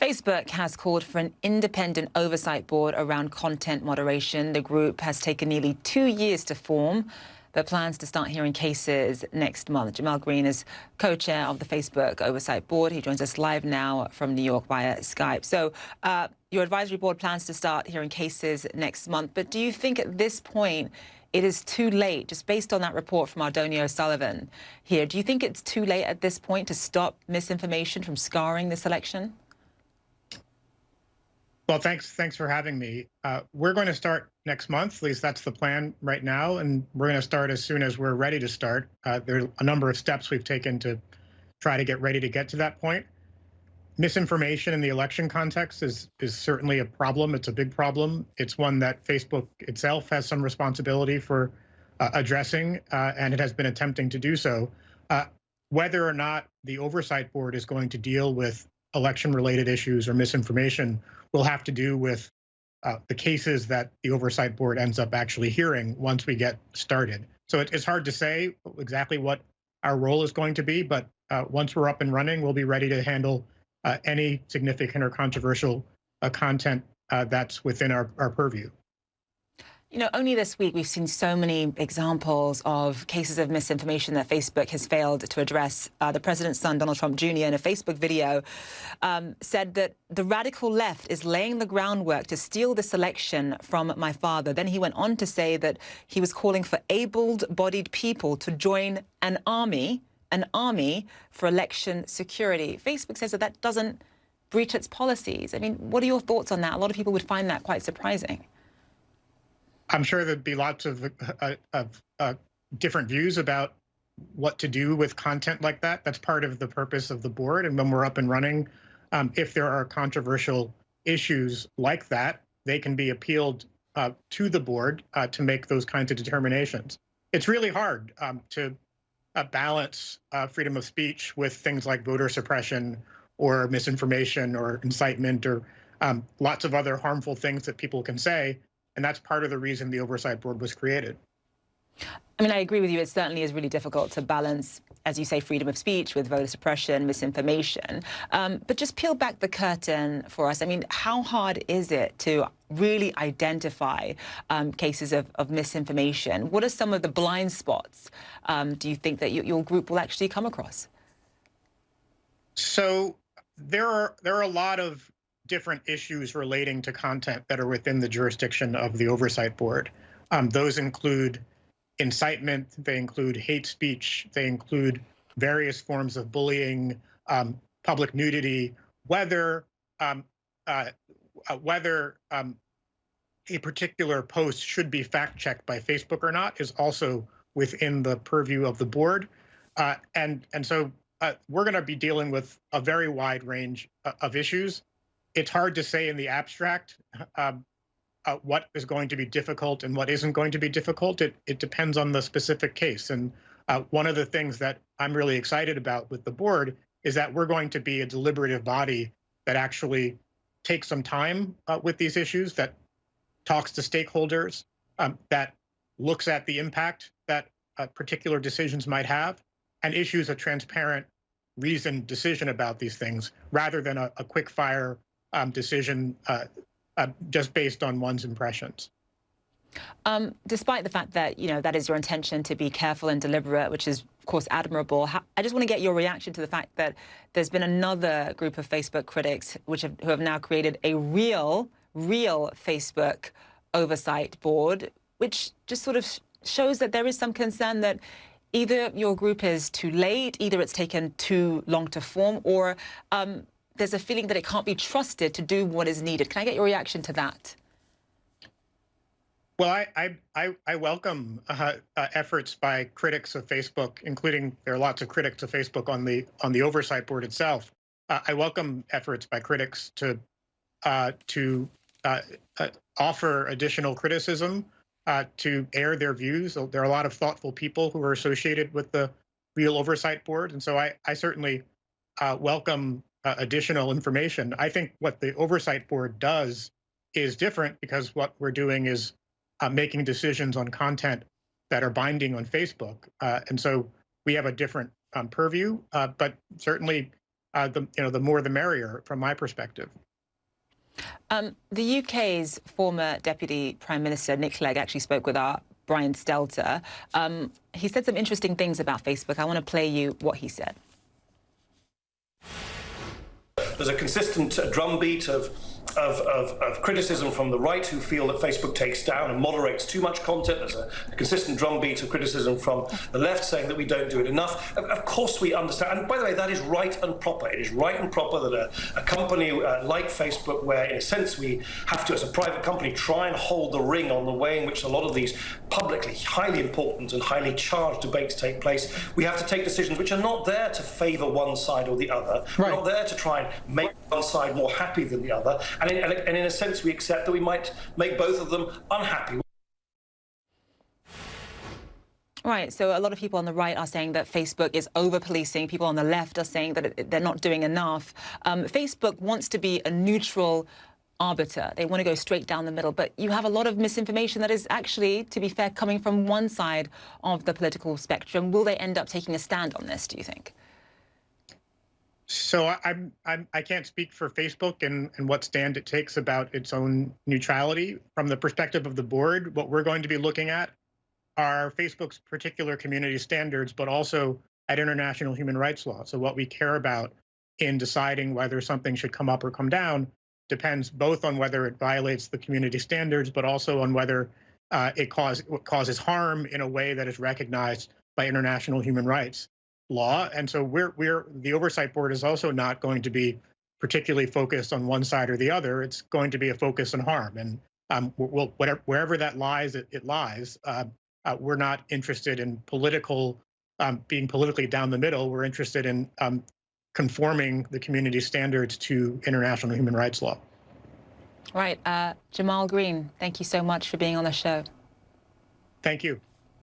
Facebook has called for an independent oversight board around content moderation. The group has taken nearly 2 years to form, but plans to start hearing cases next month. Jamal Green is co-chair of the Facebook Oversight Board. He joins us live now from New York via Skype. So your advisory board plans to start hearing cases next month, but do you think at this point it is too late, just based on that report from Ardonia O'Sullivan here, do you think it's too late at this point to stop misinformation from scarring this election? Well, thanks for having me. We're going to start next month, at least that's the plan right now, and we're going to start as soon as we're ready to start. There's a number of steps we've taken to try to get ready to get to that point. Misinformation in the election context is certainly a problem. It's a big problem. It's one that Facebook itself has some responsibility for addressing, and it has been attempting to do so. Whether or not the Oversight Board is going to deal with election-related issues or misinformation will have to do with the cases that the Oversight Board ends up actually hearing once we get started. So it's hard to say exactly what our role is going to be, but once we're up and running, we'll be ready to handle any significant or controversial content that's within our purview. You know, only this week we've seen so many examples of cases of misinformation that Facebook has failed to address. The president's son, Donald Trump Jr., in a Facebook video said that the radical left is laying the groundwork to steal this election from my father. Then he went on to say that he was calling for able-bodied people to join an army for election security. Facebook says that that doesn't breach its policies. I mean, what are your thoughts on that? A lot of people would find that quite surprising. I'm sure there'd be lots of different views about what to do with content like that. That's part of the purpose of the board. And when we're up and running, if there are controversial issues like that, they can be appealed to the board to make those kinds of determinations. It's really hard to balance freedom of speech with things like voter suppression or misinformation or incitement or lots of other harmful things that people can say. And that's part of the reason the Oversight Board was created. I mean, I agree with you. It certainly is really difficult to balance, as you say, freedom of speech with voter suppression, misinformation. But just peel back the curtain for us. I mean, how hard is it to really identify cases of misinformation? What are some of the blind spots do you think that your group will actually come across? So there are a lot of different issues relating to content that are within the jurisdiction of the Oversight Board. Those include incitement, they include hate speech, they include various forms of bullying, public nudity, whether a particular post should be fact-checked by Facebook or not is also within the purview of the board. And so we're going to be dealing with a very wide range of issues. It's hard to say in the abstract what is going to be difficult and what isn't going to be difficult. It depends on the specific case. And one of the things that I'm really excited about with the board is that we're going to be a deliberative body that actually takes some time with these issues, that talks to stakeholders, that looks at the impact that particular decisions might have, and issues a transparent, reasoned decision about these things, rather than a quick-fire decision just based on one's impressions. Despite the fact that, you know, that is your intention to be careful and deliberate, which is, of course, admirable, I just want to get your reaction to the fact that there's been another group of Facebook critics who have now created a real Facebook Oversight Board, which just sort of shows that there is some concern that either your group is too late, either it's taken too long to form, or there's a feeling that it can't be trusted to do what is needed. Can I get your reaction to that? Well, I welcome efforts by critics of Facebook, including there are lots of critics of Facebook on the Oversight Board itself. I welcome efforts by critics to offer additional criticism, to air their views. So there are a lot of thoughtful people who are associated with the real Oversight Board, and so I certainly welcome additional information. I think what the Oversight Board does is different because what we're doing is making decisions on content that are binding on Facebook. And so we have a different purview, but certainly the more the merrier from my perspective. The UK's former Deputy Prime Minister, Nick Clegg, actually spoke with our Brian Stelter. He said some interesting things about Facebook. I want to play you what he said. There's a consistent drumbeat of criticism from the right, who feel that Facebook takes down and moderates too much content. There's a consistent drumbeat of criticism from the left, saying that we don't do it enough. Of course we understand, and by the way, that is right and proper. It is right and proper that a company like Facebook, where in a sense we have to, as a private company, try and hold the ring on the way in which a lot of these publicly highly important and highly charged debates take place, we have to take decisions which are not there to favour one side or the other. Right. We're not there to try and make one side more happy than the other. And in a sense, we accept that we might make both of them unhappy. Right, so a lot of people on the right are saying that Facebook is over-policing. People on the left are saying that they're not doing enough. Facebook wants to be a neutral arbiter. They want to go straight down the middle. But you have a lot of misinformation that is actually, to be fair, coming from one side of the political spectrum. Will they end up taking a stand on this, do you think? So I can't speak for Facebook and what stand it takes about its own neutrality. From the perspective of the board, what we're going to be looking at are Facebook's particular community standards, but also at international human rights law. So what we care about in deciding whether something should come up or come down depends both on whether it violates the community standards, but also on whether it causes harm in a way that is recognized by international human rights law. And so the Oversight Board is also not going to be particularly focused on one side or the other. It's going to be a focus on harm. And wherever that lies, it lies. We're not interested in being politically down the middle. We're interested in conforming the community standards to international human rights law. Right. Jamal Green, thank you so much for being on the show. Thank you.